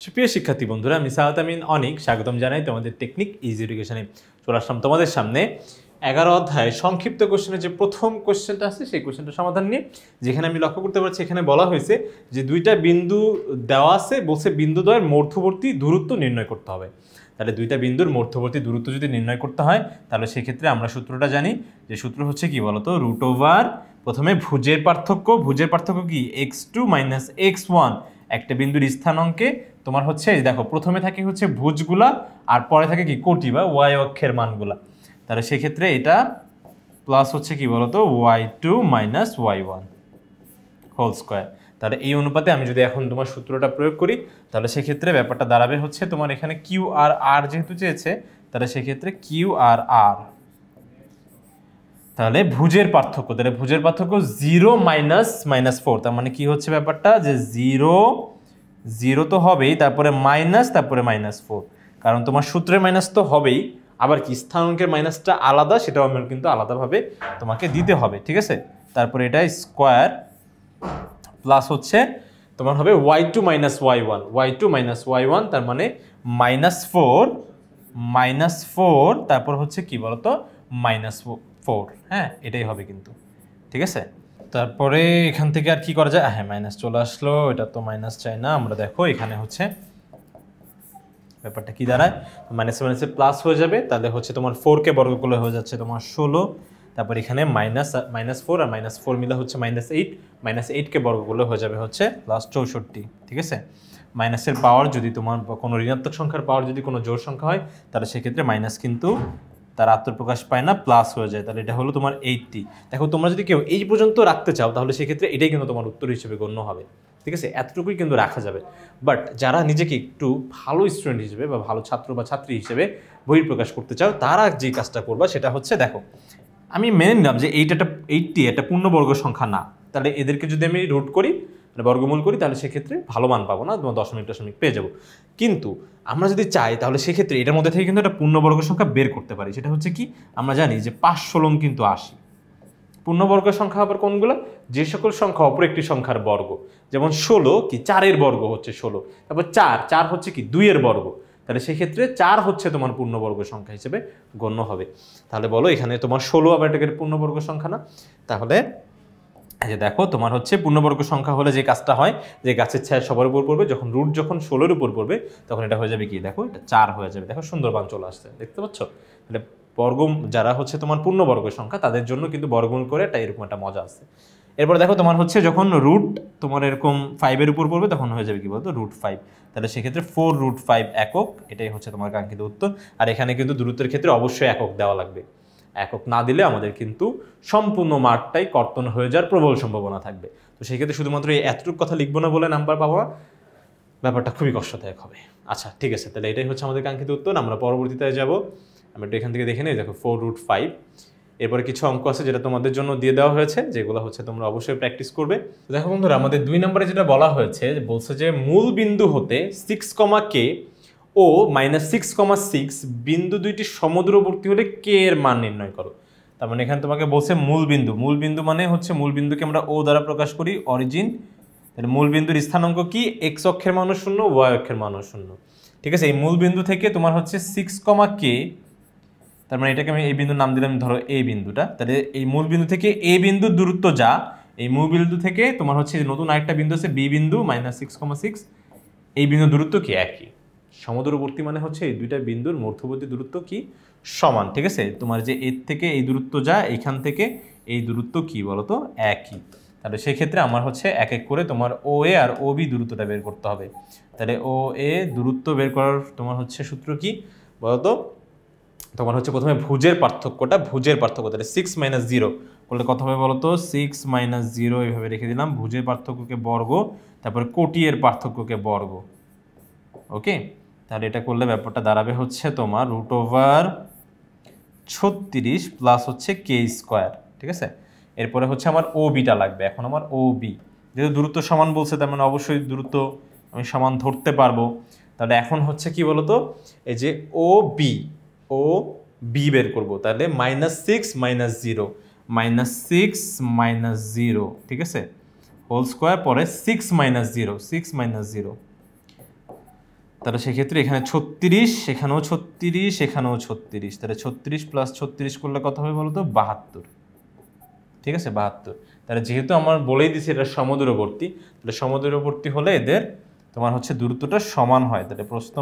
সুপ্রিয় শিক্ষার্থী বন্ধুরা, আমি সাহাত আমিন অনেক স্বাগতম জানাই তোমাদের টেকনিক ইজি এডুকেশনে। চলে আসলাম তোমাদের সামনে 11 অধ্যায় সংক্ষিপ্ত কোশ্চেনের যে প্রথম কোশ্চেনটা আছে সেই কোশ্চেনটার সমাধান নিয়ে। যেখানে আমি লক্ষ্য করতে পারছি এখানে বলা হয়েছে যে দুইটা বিন্দু দেওয়া আছে, বলছে বিন্দুদ্বয়ের মধ্যবর্তী দূরত্ব নির্ণয় করতে হবে। তাহলে দুইটা বিন্দুর মধ্যবর্তী দূরত্ব যদি নির্ণয় করতে হয় তাহলে সেক্ষেত্রে আমরা সূত্রটা জানি, যে সূত্র হচ্ছে কি বলতো, রুট ওভার প্রথমে ভুজের পার্থক্য কি x2 - x1 একটা বিন্দুর স্থানাঙ্কে তোমার হচ্ছে দেখো প্রথমে থাকে হচ্ছে ভুজগুলা আর পরে থাকে কি কোটি বা y অক্ষের মানগুলা। তাহলে সেক্ষেত্রে এটা প্লাস হচ্ছে কি বলতো y2 - y1 হোল স্কয়ার। তাহলে এই অনুপাতে আমি যদি এখন তোমার সূত্রটা প্রয়োগ করি তাহলে সেক্ষেত্রে ব্যাপারটা দাঁড়াবে হচ্ছে তোমার এখানে কিউ আর আর যেহেতু চেয়েছে তাহলে সেক্ষেত্রে কিউ আর আর, তাহলে ভুজের পার্থক্য 0 -4। তার মানে কি হচ্ছে ব্যাপারটা, যে 0 তো হবেই, তারপরে মাইনাস, তারপরে -4, কারণ তোমার সূত্রের মাইনাস তো হবেই, আবার কি স্থানাঙ্কের মাইনাসটা আলাদা, সেটাও আমার কিন্তু আলাদাভাবে তোমাকে দিতে হবে, ঠিক আছে। তারপরে এটা স্কোয়ার প্লাস হচ্ছে তোমার হবে y2 - y1, তার মানে -4, তারপর হচ্ছে কি বলতো -4, হ্যাঁ এটাই হবে কিন্তু, ঠিক আছে। তারপরে এখান থেকে আর কি করা যায়, হ্যাঁ মাইনাস চলে আসলো, এটা তো মাইনাস চাই না আমরা। দেখো এখানে হচ্ছে ব্যাপারটা কি দাঁড়ায়, মাইনাসে মাইনাসে প্লাস হয়ে যাবে, তাহলে হচ্ছে তোমার 4কে বর্গ করলে হয়ে যাচ্ছে তোমার 16, তারপর এখানে -4 আর -4 মিলে হচ্ছে -8কে বর্গ করলে হয়ে যাবে হচ্ছে +64, ঠিক আছে। মাইনাসের পাওয়ার যদি তোমার কোনো ঋণাত্মক সংখ্যার পাওয়ার যদি কোনো জোড় সংখ্যা হয় তাহলে সেক্ষেত্রে মাইনাস কিন্তু তার আত্মপ্রকাশ পায় না, প্লাস হয়ে যায়। তাহলে এটা হলো তোমার 80। দেখো তোমরা যদি কেউ এই পর্যন্ত রাখতে চাও তাহলে সেক্ষেত্রে এটাই কিন্তু তোমার উত্তর হিসেবে গণ্য হবে, ঠিক আছে। এতটুকুই কিন্তু রাখা যাবে। বাট যারা নিজেকে একটু ভালো স্টুডেন্ট হিসেবে বা ভালো ছাত্র বা ছাত্রী হিসেবে বহিঃপ্রকাশ করতে চাও তারা যে কাজটা করবা সেটা হচ্ছে, দেখো আমি মেনে নিলাম যে 80 একটা পূর্ণবর্গ সংখ্যা না, তাহলে এদেরকে যদি আমি রুট করি বর্গমূল করি তাহলে সেক্ষেত্রে ভালো মান পাবো না, তোমার দশমিক পেয়ে যাবো। কিন্তু আমরা যদি চাই তাহলে সেক্ষেত্রে এটার মধ্যে থেকে কিন্তু একটা পূর্ণবর্গ সংখ্যা বের করতে পারি। সেটা হচ্ছে কি, আমরা জানি যে 5 16 কিন্তু 80। পূর্ণবর্গ সংখ্যা আবার কোনগুলো, যে সকল সংখ্যা অপর একটি সংখ্যার বর্গ, যেমন 16 কি 4-এর বর্গ হচ্ছে 16, তারপর 4 হচ্ছে কি 2-এর বর্গ, তাহলে সেক্ষেত্রে 4 হচ্ছে তোমার পূর্ণবর্গ সংখ্যা হিসেবে গণ্য হবে। তাহলে বলো এখানে তোমার 16 আবার এটাকে পূর্ণবর্গ সংখ্যা না। তাহলে এই যে দেখো তোমার হচ্ছে পূর্ণবর্গ সংখ্যা হলে যে কাজটা হয়, যে গাছের ছায়া সবার উপর পড়বে, যখন রুট যখন 16-এর উপর পড়বে তখন এটা হয়ে যাবে কি, দেখো এটা 4 হয়ে যাবে। দেখো সুন্দর মান চলে আসছে, দেখতে পাচ্ছ। তাহলে বর্গ যারা হচ্ছে তোমার পূর্ণবর্গ সংখ্যা তাদের জন্য কিন্তু বর্গমূল করে এটা এরকম একটা মজা আছে। এরপর দেখো তোমার হচ্ছে যখন রুট তোমার এরকম 5-এর উপর পড়বে তখন হয়ে যাবে কি বলতো √5। তাহলে সেক্ষেত্রে 4√5 একক, এটাই হচ্ছে তোমার কাঙ্ক্ষিত উত্তর। আর এখানে কিন্তু দূরত্বের ক্ষেত্রে অবশ্যই একক দেওয়া লাগবে, একক না দিলে আমাদের কিন্তু সম্পূর্ণ মার্কটাই কর্তন হয়ে যাওয়ার প্রবল সম্ভাবনা থাকবে। তো সেক্ষেত্রে শুধুমাত্র এই এতটুকু কথা লিখবো না বলে নাম্বার পাওয়া ব্যাপারটা খুবই কষ্টদায়ক হবে। আচ্ছা ঠিক আছে, তাহলে এটাই হচ্ছে আমাদের কাঙ্ক্ষিত উত্তর। আমরা পরবর্তীতে যাব, আমরা একটু এখান থেকে দেখে নিই। দেখো 4√5, এরপরে কিছু অঙ্ক আছে যেটা তোমাদের জন্য দিয়ে দেওয়া হয়েছে, যেগুলো হচ্ছে তোমরা অবশ্যই প্র্যাকটিস করবে। দেখো বন্ধুরা, আমাদের 2 নম্বরে যেটা বলা হয়েছে, বলছে যে মূল বিন্দু হতে 6, k ও -6,6 বিন্দু দুইটি সমদূরবর্তী হলে কে এর মান নির্ণয় করো। তার মানে এখানে তোমাকে বলছে মূল বিন্দু মানে হচ্ছে মূল বিন্দুকে আমরা ও দ্বারা প্রকাশ করি, অরিজিন। তাহলে মূল বিন্দুর স্থানাঙ্ক কি, x অক্ষের মানও 0, y অক্ষের মানও 0, ঠিক আছে। এই মূল বিন্দু থেকে তোমার হচ্ছে 6, k, তার মানে এটাকে আমি এই বিন্দুর নাম দিলাম ধরো এই বিন্দুটা। তাহলে এই মূল বিন্দু থেকে এই বিন্দুর দূরত্ব যা, এই মূল বিন্দু থেকে তোমার হচ্ছে নতুন আরেকটা বিন্দু আছে বি বিন্দু -6,6, এই বিন্দুর দূরত্ব কি একই। সমদূরবর্তী মানে হচ্ছে এই দুইটা বিন্দুর মধ্যবর্তী দূরত্ব কি সমান, ঠিক আছে। তোমার যে এর থেকে এই দূরত্ব যা, এইখান থেকে এই দূরত্ব কি বলতো একই। তাহলে সেক্ষেত্রে আমার হচ্ছে এক এক করে তোমার ও এ আর ও বি দূরত্বটা বের করতে হবে। তাহলে ও এ দূরত্ব বের করার তোমার হচ্ছে সূত্র কি বলতো, তোমার হচ্ছে প্রথমে ভুজের পার্থক্য, তাহলে 6 - 0 করলে কত হবে বলতো, 6 - 0 এইভাবে রেখে দিলাম। ভুজের পার্থক্যকে বর্গ, তারপর কোটি এর পার্থক্যকে বর্গ, ওকে। তাহলে এটা করলে ব্যাপারটা দাঁড়াবে হচ্ছে তোমার √36 প্লাস হচ্ছে k², ঠিক আছে। এরপরে হচ্ছে আমার ও বিটা লাগবে। এখন আমার ও বি, যেহেতু দূরত্ব সমান বলছে তার মানে অবশ্যই দূরত্ব আমি সমান ধরতে পারবো। তাহলে এখন হচ্ছে কি বলতো, এই যে ও বি বের করবো। তাহলে -6 - 0, ঠিক আছে, হোল স্কোয়ার, পরে 6 - 0, তাহলে সেক্ষেত্রে এখানে 36, এখানেও 36, এখানেও 36, তাহলে 36 প্লাস 36 করলে কত হবে বলো তো? 72। ঠিক আছে, 72। তাহলে যেহেতু আমার বলেই দিছি এটা সমদূরবর্তী, তাহলে সমদূরবর্তী হলে এদের তোমার হচ্ছে দূরত্বটা সমান হয়। তাহলে প্রশ্ন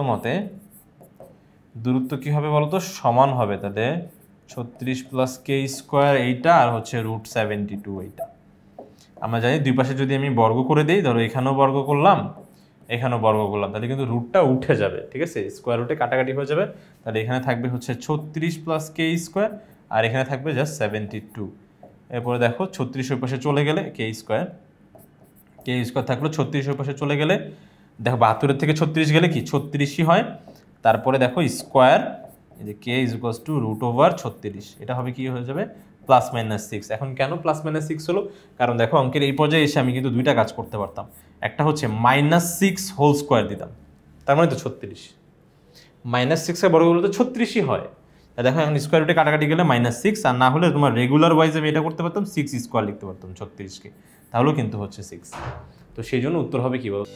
মতে দূরত্ব কি হবে বলতো? সমান হবে। তাহলে 36 প্লাস কে স্কোয়ার এইটা, আর হচ্ছে √72 এইটা। আমরা জানি দুই পাশে যদি আমি বর্গ করে দিই, ধরো এখানেও বর্গ করলাম, এখানেও বর্গ করলাম, তাহলে কিন্তু রুটটা উঠে যাবে। ঠিক আছে, স্কোয়ার রুটে কাটাকাটি হয়ে যাবে। তাহলে এখানে থাকবে হচ্ছে 36 প্লাস কে স্কোয়ার, আর এখানে থাকবে জাস্ট 72। এরপরে দেখো 36 ওই পাশে চলে গেলে কে স্কোয়ার থাকলো 36 ওই পাশে চলে গেলে, দেখো 72 থেকে 36 গেলে কি 36ই হয়। তারপরে দেখো স্কোয়ার, এই যে কে ইজ ইকুয়ালস টু √36, এটা হবে কি হয়ে যাবে? +-6। এখন কেন +-6 হলো? কারণ দেখো অঙ্কের এই পর্যায়ে এসে আমি কিন্তু দুইটা কাজ করতে পারতাম। একটা হচ্ছে -6 হোল স্কোয়ার দিতাম, তার মানে তো 36, -6 এর বর্গগুলো তো 36ই হয়। দেখো এখন স্কোয়ার রুটে কাটাকাটি গেলে -6, আর না হলে তোমার রেগুলার ওয়াইজ আমি এটা করতে পারতাম, 6 স্কোয়ার লিখতে পারতাম 36কে, তাহলেও কিন্তু হচ্ছে 6। তো সেই জন্য উত্তর হবে কি বলো?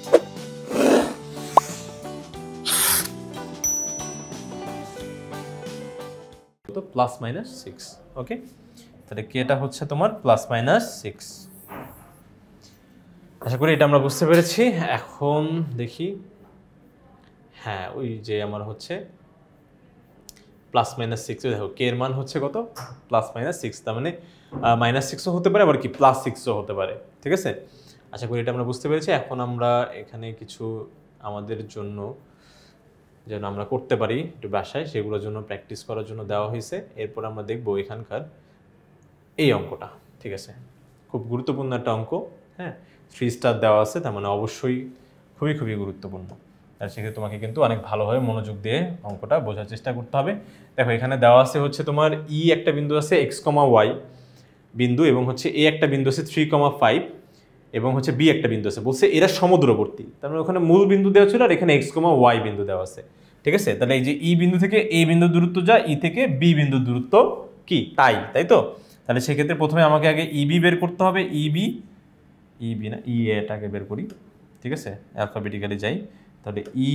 তো +-6। ওকে, তাহলে কেটা হচ্ছে তোমার +-6। আশা করি এটা আমরা বুঝতে পেরেছি। এখন দেখি, হ্যাঁ ওই যে আমার হচ্ছে +-6, দেখো কে এর মান হচ্ছে কত? +-6, তার মানে -6ও হতে পারে, আবার কি +6ও হতে পারে। ঠিক আছে, আশা করি এটা আমরা বুঝতে পেরেছি। এখন আমরা এখানে কিছু আমাদের জন্য যেন আমরা করতে পারি একটু বাসায়, সেগুলোর জন্য প্র্যাকটিস করার জন্য দেওয়া হয়েছে। এরপর আমরা দেখব এখানকার এই অঙ্কটা। ঠিক আছে, খুব গুরুত্বপূর্ণ একটা অঙ্ক। হ্যাঁ, 3 স্টার দেওয়া আছে, তার মানে অবশ্যই খুবই খুবই গুরুত্বপূর্ণ। আর সেক্ষেত্রে তোমাকে কিন্তু অনেক ভালোভাবে মনোযোগ দিয়ে অঙ্কটা বোঝার চেষ্টা করতে হবে। দেখো এখানে দেওয়া আছে হচ্ছে তোমার ই একটা বিন্দু আছে x, y বিন্দু, এবং হচ্ছে এ একটা বিন্দু আছে 3,5, এবং হচ্ছে বি একটা বিন্দু আছে। বলছে এরা সমদূরবর্তী, তার মানে ওখানে মূল বিন্দু দেওয়া ছিল, আর এখানে x, y বিন্দু দেওয়া আছে। ঠিক আছে, তাহলে এই যে ই বিন্দু থেকে এ বিন্দুর দূরত্ব যা, ই থেকে বি বিন্দুর দূরত্ব কি তাই তো। তাহলে সেক্ষেত্রে প্রথমে আমাকে আগে ইবি বের করতে হবে। ইবি না, ই এটাকে বের করি। ঠিক আছে, অ্যালফাবেটিক্যালি যাই। তাহলে ই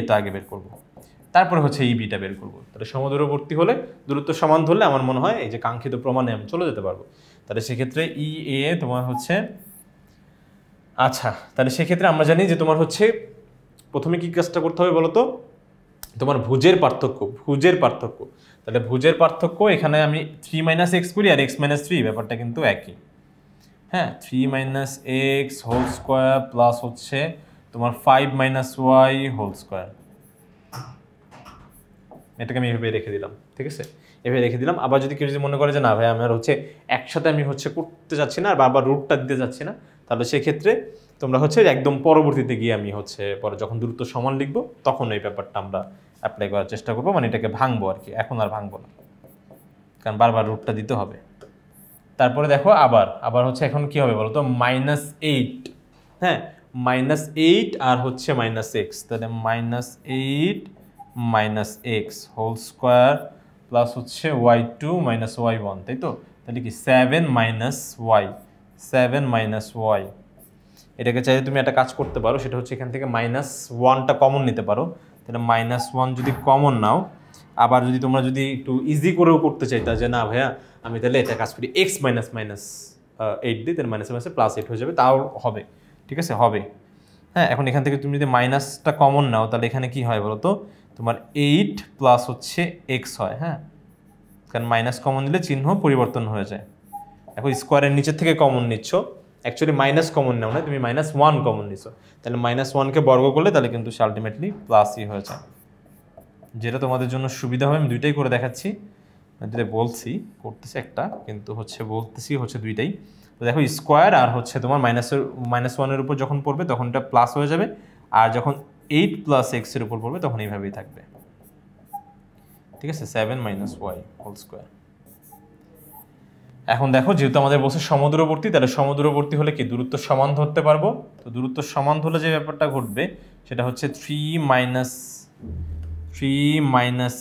এটা আগে বের করব, তারপরে হচ্ছে ইবিটা বের করব। তাহলে সমদূরবর্তী হলে দূরত্ব সমান ধরলে আমার মনে হয় এই যে কাঙ্ক্ষিত প্রমাণে আমি চলে যেতে পারবো। তাহলে সেক্ষেত্রে ই এ তোমার হচ্ছে, আচ্ছা তাহলে সেক্ষেত্রে আমরা জানি যে তোমার হচ্ছে প্রথমে কি কাজটা করতে হবে বলো তো? তোমার ভুজের পার্থক্য। তাহলে ভুজের পার্থক্য এখানে আমি 3 - x করি আর x - 3, ব্যাপারটা কিন্তু একই। হ্যাঁ, 3 - x হোল স্কোয়ার প্লাস হচ্ছে তোমার 5 - y হোল স্কোয়ার, এটাকে আমি এভাবে রেখে দিলাম। ঠিক আছে, এভাবে রেখে দিলাম। আবার যদি কেউ যদি মনে করে যে না ভাই আমার হচ্ছে একসাথে আমি হচ্ছে করতে যাচ্ছি না, আর বারবার রুটটা দিতে যাচ্ছি না, তাহলে সেক্ষেত্রে তোমরা হচ্ছে একদম পরবর্তীতে গিয়ে আমি হচ্ছে পরে যখন দূরত্ব সমান লিখবো তখন এই ব্যাপারটা আমরা অ্যাপ্লাই করার চেষ্টা করবো, মানে এটাকে ভাঙবো আর কি। এখন আর ভাঙবো না, কারণ বারবার রুটটা দিতে হবে। তারপরে দেখো আবার হচ্ছে এখন কি হবে বলো তো? -8, হ্যাঁ -8 আর হচ্ছে -x, তাহলে -8 - x হোল স্কোয়ার প্লাস হচ্ছে y2 - y1, তাই তো। তাহলে কি 7 - y, এটাকে চাইলে তুমি একটা কাজ করতে পারো, সেটা হচ্ছে এখান থেকে -1টা কমন নিতে পারো। তাহলে -1 যদি কমন নাও, আবার যদি তোমরা যদি একটু ইজি করেও করতে চাইতা যে না ভাইয়া আমি তাহলে এটা কাজ করি x - -8 দিই, তাহলে -8 হয়ে যাবে, তাও হবে। ঠিক আছে, হবে। হ্যাঁ, এখন এখান থেকে তুমি যদি মাইনাসটা কমন নাও, তাহলে এখানে কি হয় বলো তো? তোমার 8 প্লাস হচ্ছে x হয়। হ্যাঁ, কারণ মাইনাস কমন নিলে চিহ্ন পরিবর্তন হয়ে যায়। এখন স্কোয়ারের নিচের থেকে কমন নিচ্ছ, অ্যাকচুয়ালি মাইনাস কমন নাও না, তুমি -1 কমন নিচ্ছ। তাহলে -1কে বর্গ করলে তাহলে কিন্তু আলটিমেটলি প্লাসই হয়ে যায়। যেটা তোমাদের জন্য সুবিধা হবে আমি দুইটাই করে দেখাচ্ছি, যেটা বলছি করতেছি একটা, কিন্তু হচ্ছে বলতেছি হচ্ছে দুইটাই। তো দেখো স্কোয়ার আর হচ্ছে তোমার -1-এর উপর যখন পড়বে তখন এটা প্লাস হয়ে যাবে, আর যখন 8 + x এর উপর পড়বে তখন এইভাবেই থাকবে। ঠিক আছে, 7 - y হোল স্কোয়ার। এখন দেখো যেহেতু আমাদের বলছে সমদূরবর্তী, তাহলে সমদূরবর্তী হলে কি দূরত্ব সমান ধরতে পারবো। তো দূরত্ব সমান হলে যে ব্যাপারটা ঘটবে সেটা হচ্ছে 3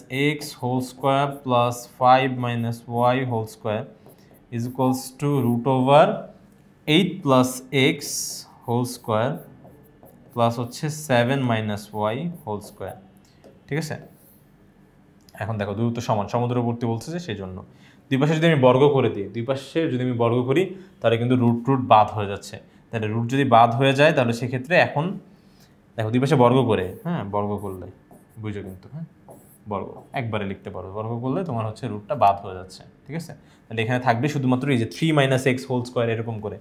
- x whole square plus 5 - y whole square is equals to √8 + x whole square plus হচ্ছে 7 মাইনাস ওয়াই হোল স্কোয়ার। ঠিক আছে, এখন দেখো দুই তো সমান, সমুদ্রবর্তী বলছে যে সেই জন্য দুই পাশে যদি আমি বর্গ করে দিই, দুই পাশে যদি আমি বর্গ করি তাহলে কিন্তু রুট বাদ হয়ে যাচ্ছে। তাহলে রুট যদি বাদ হয়ে যায় তাহলে সেক্ষেত্রে এখন দেখো দুই পাশে বর্গ করে, হ্যাঁ বর্গ করলে বুঝো কিন্তু, হ্যাঁ বর্গ একবারে লিখতে পারো, বর্গ করলে তোমার হচ্ছে রুটটা বাদ হয়ে যাচ্ছে। ঠিক আছে, তাহলে এখানে থাকবে শুধুমাত্র এই যে 3 মাইনাস এক্স হোল স্কোয়ার এরকম করে।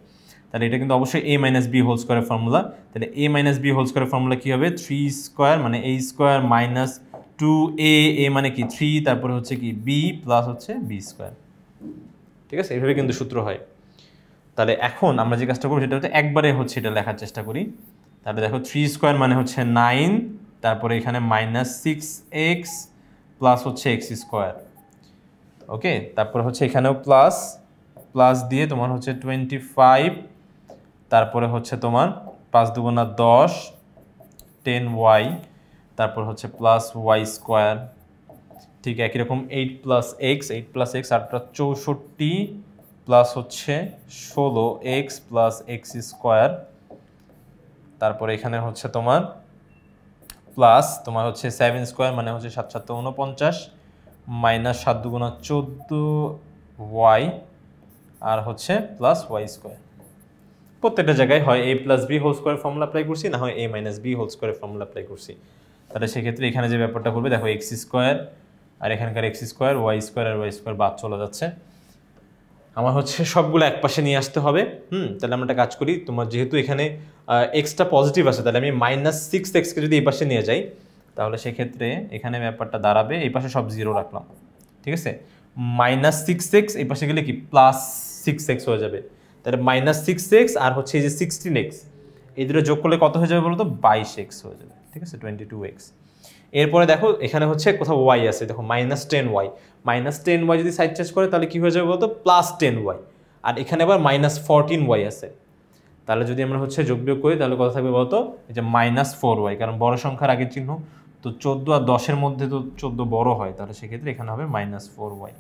তাহলে এটা কিন্তু অবশ্যই a মাইনাস বি হোল স্কোয়ারের ফর্মুলা। তাহলে a মাইনাস বি হোল স্কোয়ারের ফর্মুলা কী হবে, 3 স্কোয়ার মানে a square minus 2a, a মানে কি 3, তারপরে হচ্ছে কি b প্লাস হচ্ছে b স্কোয়ার। ঠিক আছে, এইভাবে কিন্তু সূত্র হয়। তাহলে এখন আমরা যে কাজটা করবো সেটা হচ্ছে একবারে হচ্ছে এটা লেখার চেষ্টা করি। তাহলে দেখো 3 স্কোয়ার মানে হচ্ছে 9, তারপরে এখানে মাইনাস 6x প্লাস হচ্ছে এক্স স্কোয়ার। ওকে, তারপর হচ্ছে এখানেও প্লাস দিয়ে তোমার হচ্ছে 25, তারপরে হচ্ছে তোমার 5 দুগুণা 10, 10y, তারপর হচ্ছে প্লাস ওয়াই স্কোয়ার। ঠিক একই রকম 8 প্লাস এক্স 8 64 প্লাস হচ্ছে 16x প্লাস এক্স স্কোয়ার। তারপরে এখানে হচ্ছে তোমার প্লাস তোমার হচ্ছে 7 স্কোয়ার মানে হচ্ছে 7 7 49 মাইনাস 7 দুগুণা 14y আর হচ্ছে প্লাস ওয়াই স্কোয়ার। প্রত্যেকটা জায়গায় হয় a plus B whole square formula apply করছি, না হয় a minus B whole square formula apply করছি। তাহলে সেক্ষেত্রে এখানে যে ব্যাপারটা করবে দেখো এক্স স্কোয়ার আর এখানকার এক্স স্কোয়ার ওয়াই স্কোয়ার আর ওয়াই স্কোয়ার বাদ চলে যাচ্ছে। আমার হচ্ছে সবগুলো এক পাশে নিয়ে আসতে হবে। তাহলে আমরা একটা কাজ করি, তোমার যেহেতু এখানে এক্সটা পজিটিভ আছে তাহলে আমি মাইনাস 6x কে যদি এই পাশে নিয়ে যাই তাহলে সেক্ষেত্রে এখানে ব্যাপারটা দাঁড়াবে, এই পাশে সব জিরো রাখলাম। ঠিক আছে, মাইনাস 6x এই পাশে গেলে কি প্লাস 6x হয়ে যাবে। তাহলে মাইনাস 6x আর হচ্ছে এই যে 16x এই দুটো যোগ করলে কত হয়ে যাবে বলো তো, 22x হয়ে যাবে। ঠিক আছে, 22x। এরপরে দেখো এখানে হচ্ছে কোথাও ওয়াই আছে, দেখো মাইনাস 10y, মাইনাস 10y যদি সাইড চেঞ্জ করে তাহলে কি হয়ে যাবে বলতো, প্লাস 10y। আর এখানে আবার মাইনাস 14y আছে, তাহলে যদি আমরা হচ্ছে যোগ বিয়োগ করি তাহলে কত থাকবে বলতো, এই যে মাইনাস 4y, কারণ বড় সংখ্যার আগের চিহ্ন তো 14 আর 10-এর মধ্যে তো 14 বড় হয়, তাহলে সেক্ষেত্রে এখানে হবে মাইনাস 4y।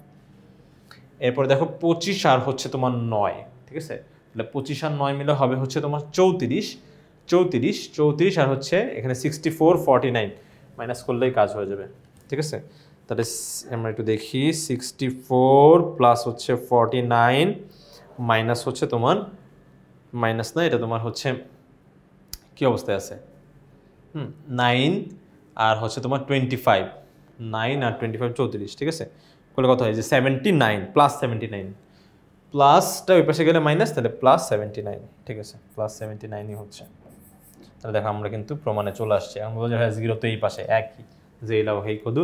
এরপর দেখো 25 আর হচ্ছে তোমার 9, ঠিক আছে, তাহলে 25 আর 9 মিলে হবে হচ্ছে তোমার 34 আর হচ্ছে এখানে 64 49 মাইনাস করলেই কাজ হয়ে যাবে। ঠিক আছে, তাহলে আমরা একটু দেখি 64 প্লাস হচ্ছে 49 মাইনাস হচ্ছে তোমার মাইনাস না, এটা তোমার হচ্ছে কি অবস্থায় আছে 9 আর হচ্ছে তোমার 25, 9 আর 25 34। ঠিক আছে, করলে কত হয় যে 79 প্লাস 79, প্লাসটা ওই পাশে গেলে মাইনাস, তাহলে প্লাস 79। ঠিক আছে, প্লাস 79ই হচ্ছে। তাহলে দেখো আমরা কিন্তু প্রমাণে চলে আসছি। এখন বলছে হ্যাঁ জিরো তো এই পাশে একই, যে এলাও হেই কদু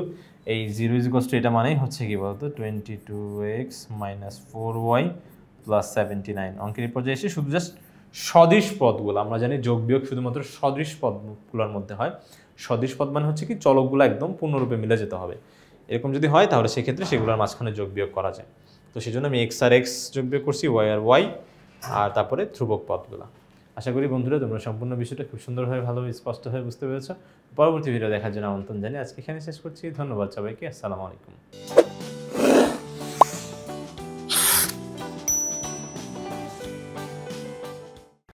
এই 0 ইজ এটা মানেই হচ্ছে কি বলতো 22x মাইনাস 4y প্লাস 79। অঙ্কের এই পর্যায়ে এসে শুধু জাস্ট সদিশ পদগুলো, আমরা জানি যোগ বিয়োগ শুধুমাত্র সদৃশ পদগুলোর মধ্যে হয়। সদৃশ পদ মানে হচ্ছে কি চলকগুলো একদম পূর্ণরূপে মিলে যেতে হবে। এরকম যদি হয় তাহলে সেক্ষেত্রে সেগুলোর মাঝখানে যোগ বিয়োগ করা যায়। তো সেই জন্য আমি এক্স আর এক্স যোগ বিয়োগ করছি, ওয়াই আর ওয়াই, আর তারপরে ধ্রুবক পদগুলো। আশা করি বন্ধুরা তোমরা সম্পূর্ণ বিষয়টা খুব সুন্দরভাবে ভালোভাবে স্পষ্টভাবে বুঝতে পেরেছ। পরবর্তী ভিডিও দেখার জন্য আমন্ত্রণ জানিয়ে আজকে এখানে শেষ করছি। ধন্যবাদ সবাইকে, আসসালামু আলাইকুম।